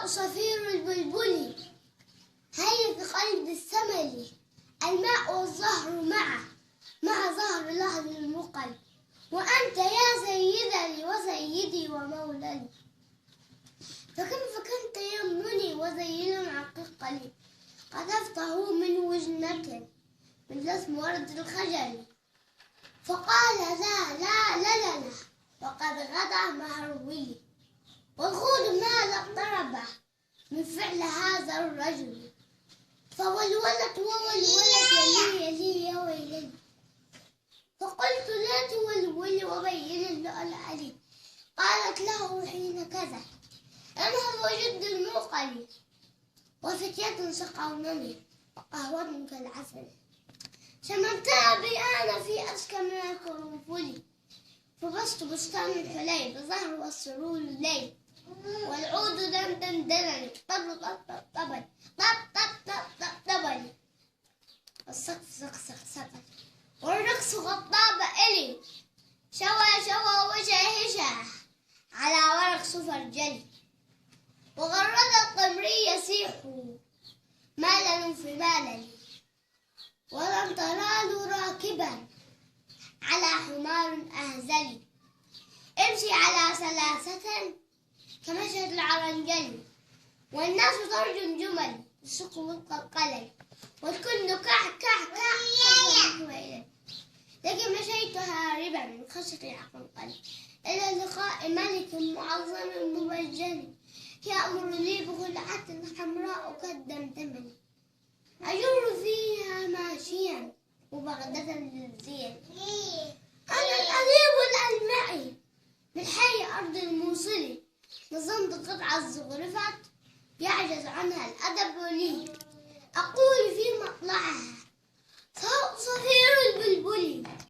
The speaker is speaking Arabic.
الهواء صفير البلبل، هيا في قلب الثمل، الماء والزهر مع زهر لحظ المقل، وأنت يا سيدي وسيدي ومولاي، فكيف كنت يمنني وزين عقيقلي، قذفته من وجنة من لسم ورد الخجل، فقال لا لا لا لا لا وقد غدا مهرولي، والخود ماذا اقترب من فعل هذا الرجل، فولولت وولولت يلي يا ويلي، فقلت لا تولولي وبين اللؤلؤ لي، قالت له حين كذا انهض وجد الموقل، وفتية سقونني وقهوة كالعسل، شممتها بأنا في أسكى من القرنفل، فبسط بستان الحلي بظهر والسرور الليل، والعود دندن دنني طب طب طب طبل طب طب طب طب طبل، والسقف سقسق سقف، والرقص غطاب إلي، شوى وشاهشة على ورق صفر جلي، وغرد القمري يسيح مالا في مالل، ولم تراه راكبا على حمار أهزل، امشي على ثلاثة كمشهد العرنجل، والناس ترجم جمل السوق والقلقلة، والكل كح كح كح، لكن مشيت هاربا من خشية العقنقل إلى لقاء ملك معظم مبجل، يأمر لي بخلعة حمراء كالدمدم، أجر فيها ماشيا وبغدة للزين، أنا الأديب الألمعي من حي أرض الموصل، نظمت قطعة زخرفت يعجز عنها الأدب لي، أقول في مطلعها